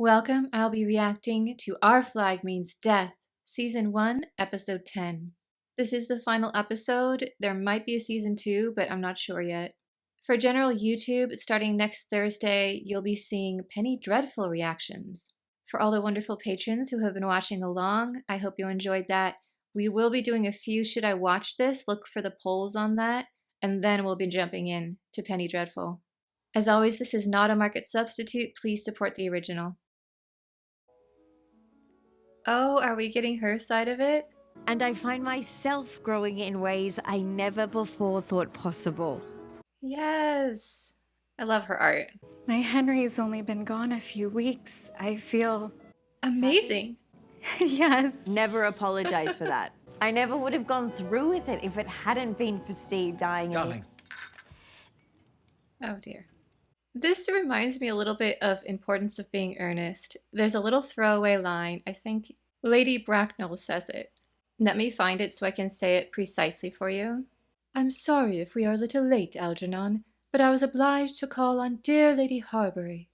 Welcome, I'll be reacting to Our Flag Means Death, Season 1, Episode 10. This is the final episode. There might be a Season 2, but I'm not sure yet. For general YouTube, starting next Thursday, you'll be seeing Penny Dreadful reactions. For all the wonderful patrons who have been watching along, I hope you enjoyed that. We will be doing a few Should I Watch This? Look for the polls on that, and then we'll be jumping in to Penny Dreadful. As always, this is not a market substitute. Please support the original. Oh, are we getting her side of it? And I find myself growing in ways I never before thought possible. Yes. I love her art. My Henry's only been gone a few weeks. I feel amazing. Yes. Never apologize for that. I never would have gone through with it if it hadn't been for Steve dying. Darling. Oh dear. This reminds me a little bit of Importance of Being Earnest. There's a little throwaway line. I think Lady Bracknell says it. Let me find it so I can say it precisely for you. I'm sorry if we are a little late, Algernon, but I was obliged to call on dear Lady Harbury.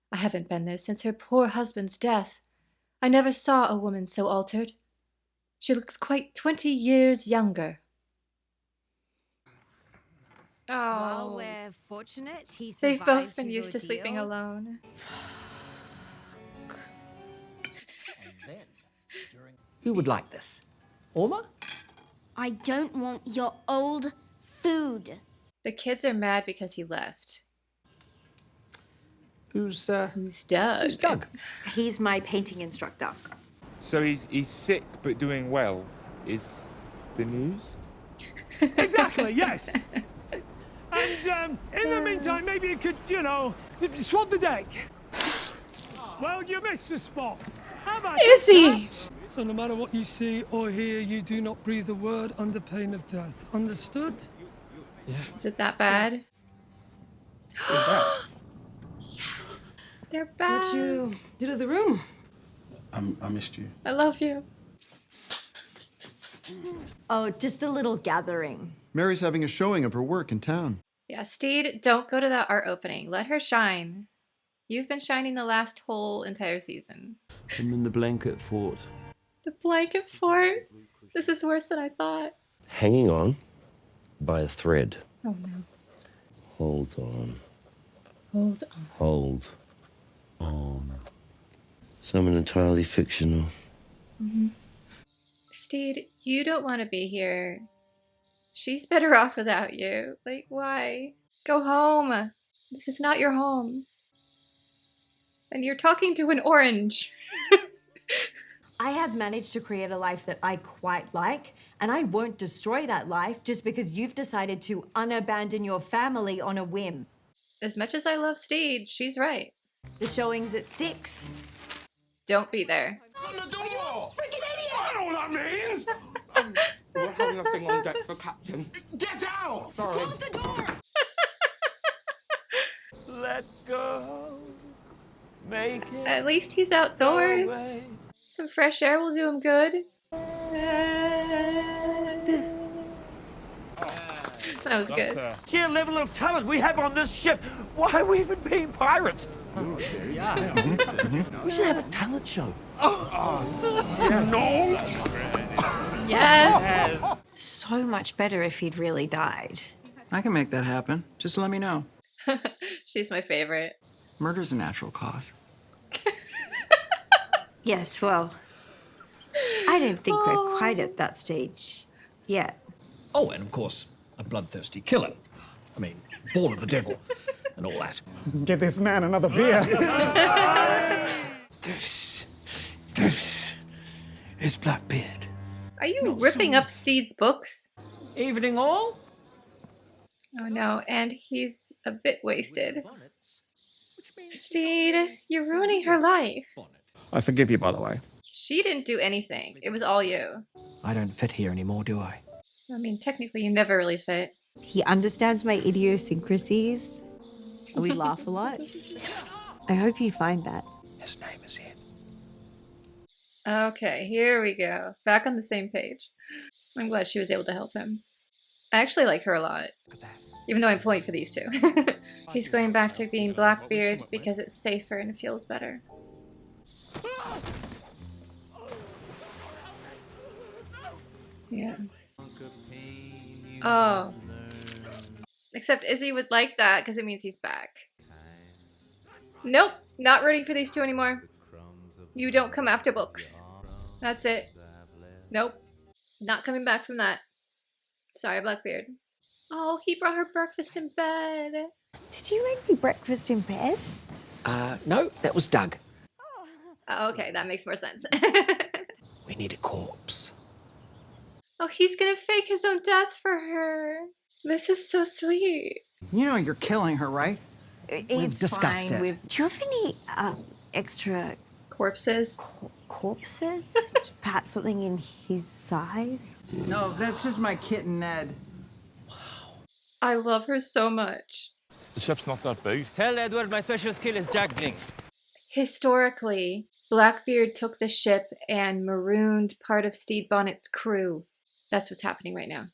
I haven't been there since her poor husband's death. I never saw a woman so altered. She looks quite 20 years younger. Oh. While we're fortunate, he survived. They've both been his used to ordeal. sleeping alone. Who would like this? Orma? I don't want your old food. The kids are mad because he left. Who's Doug? Who's Doug? He's my painting instructor. So he's sick but doing well, is the news? Exactly, yes. And in the meantime, maybe you could, swab the deck. Well, you missed the spot. How about Is he? So no matter what you see or hear, you do not breathe a word under pain of death. Understood? Yeah. Is it that bad? Yes. They're back. What you do to the room? I missed you. I love you. Oh, just a little gathering. Mary's having a showing of her work in town. Yeah, Steed, don't go to that art opening. Let her shine. You've been shining the last whole entire season. I'm in the blanket fort. The blanket fort? This is worse than I thought. Hanging on by a thread. Oh no. Hold on. Hold on. Hold on. Someone entirely fictional. Mm-hmm. Steed, you don't want to be here. She's better off without you. Like, why? Go home. This is not your home. And you're talking to an orange. I have managed to create a life that I quite like, and I won't destroy that life just because you've decided to unabandon your family on a whim. As much as I love Steed, she's right. The showing's at 6. Don't be there. Open the door! Freaking idiot! I know what that means! We're having a thing on deck for Captain. Get out! Sorry. Close the door! Let go. Make it. At least he's outdoors. away. Some fresh air will do him good. That was good. Sheer level of talent we have on this ship. Why are we even being pirates? We should have a talent show. No! Yes! So much better if he'd really died. I can make that happen. Just let me know. She's my favorite. Murder's a natural cause. Yes, well, I don't think we're quite at that stage yet. Oh, and of course, a bloodthirsty killer. I mean, born of the devil and all that. Give this man another beer. This is Blackbeard. Are you ripping up Steed's books? Evening all? Oh no, and he's a bit wasted. Steed, you're ruining her life. I forgive you, by the way. She didn't do anything. It was all you. I don't fit here anymore, do I? I mean, technically you never really fit. He understands my idiosyncrasies. We laugh a lot. I hope you find that. His name is Ian. Okay, here we go. Back on the same page. I'm glad she was able to help him. I actually like her a lot. Even though I'm pulling for these two. He's going back to being Blackbeard because it's safer and feels better. Yeah. Oh. Except Izzy would like that because it means he's back. Nope, not rooting for these two anymore. You don't come after books. That's it. Nope, not coming back from that. Sorry, Blackbeard. Oh, he brought her breakfast in bed. Did you make me breakfast in bed? No, that was Doug. Oh, okay, that makes more sense. We need a corpse. Oh, he's gonna fake his own death for her. This is so sweet. You know you're killing her, right? It's discussed fine. it. Do you have any extra Corpses? corpses? Perhaps something in his size? No, that's just my kitten, Ned. I love her so much. The ship's not that big. Tell Edward my special skill is juggling. Historically, Blackbeard took the ship and marooned part of Stede Bonnet's crew. That's what's happening right now.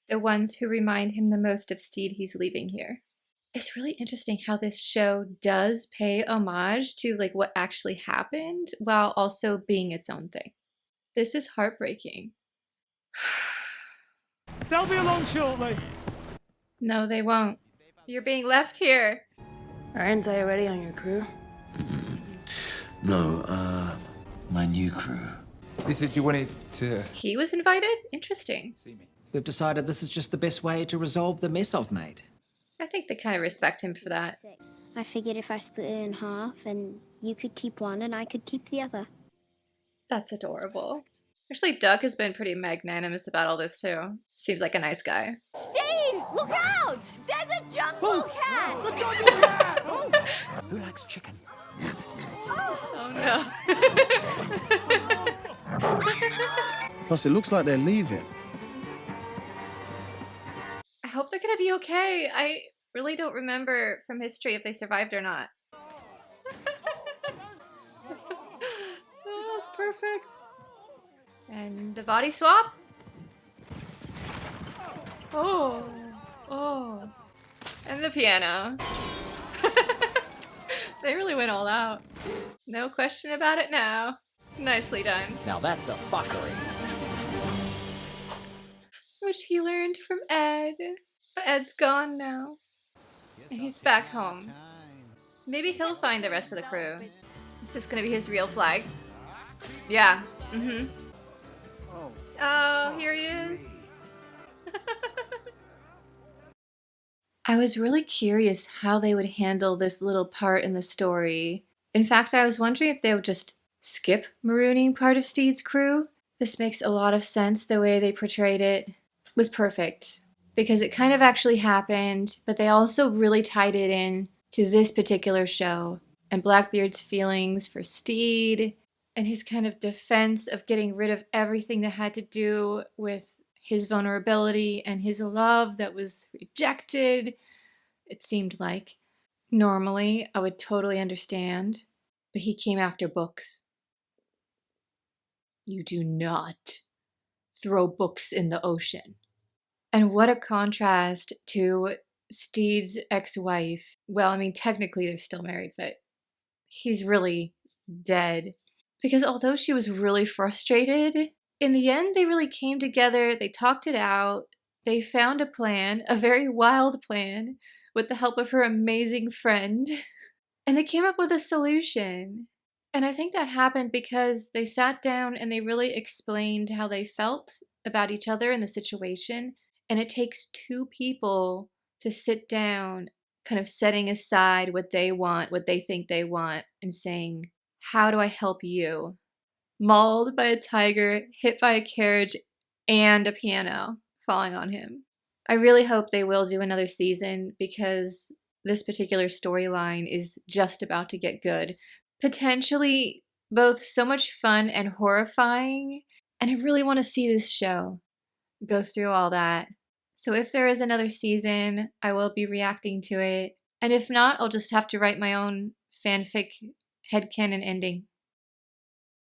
The ones who remind him the most of Stede he's leaving here. It's really interesting how this show does pay homage to like what actually happened while also being its own thing. This is heartbreaking. They'll be along shortly. No, they won't. You're being left here. Aren't I already on your crew? No, my new crew. He said you wanted to... He was invited? Interesting. We've decided this is just the best way to resolve the mess I've made. I think they kind of respect him for that. I figured if I split it in half and you could keep one and I could keep the other. That's adorable. Actually, Duck has been pretty magnanimous about all this too. Seems like a nice guy. Stede, look out! There's a jungle cat! The jungle cat! Who likes chicken? Oh no. Plus, it looks like they're leaving. I hope they're gonna be okay. I really don't remember from history if they survived or not. Oh, perfect. And the body swap? Oh. Oh. And the piano. They really went all out. No question about it now. Nicely done. Now that's a fuckery. Which he learned from Ed. But Ed's gone now. And he's back home. Maybe he'll find the rest of the crew. Is this gonna be his real flag? Yeah. Mm-hmm. Oh, here he is. I was really curious how they would handle this little part in the story. In fact, I was wondering if they would just skip marooning part of Stede's crew. This makes a lot of sense. The way they portrayed it was perfect because it kind of actually happened, but they also really tied it in to this particular show and Blackbeard's feelings for Stede and his kind of defense of getting rid of everything that had to do with his vulnerability and his love that was rejected, it seemed like. Normally, I would totally understand, but he came after books. You do not throw books in the ocean. And what a contrast to Stede's ex-wife. Well, I mean, technically they're still married, but he's really dead. Because although she was really frustrated, in the end they really came together, they talked it out, they found a plan, a very wild plan, with the help of her amazing friend, and they came up with a solution. And I think that happened because they sat down and they really explained how they felt about each other and the situation. And it takes two people to sit down, kind of setting aside what they want, what they think they want, and saying, how do I help you? Mauled by a tiger, hit by a carriage, and a piano falling on him. I really hope they will do another season because this particular storyline is just about to get good. Potentially both so much fun and horrifying, and I really want to see this show go through all that. So if there is another season, I will be reacting to it, and if not, I'll just have to write my own fanfic headcanon ending.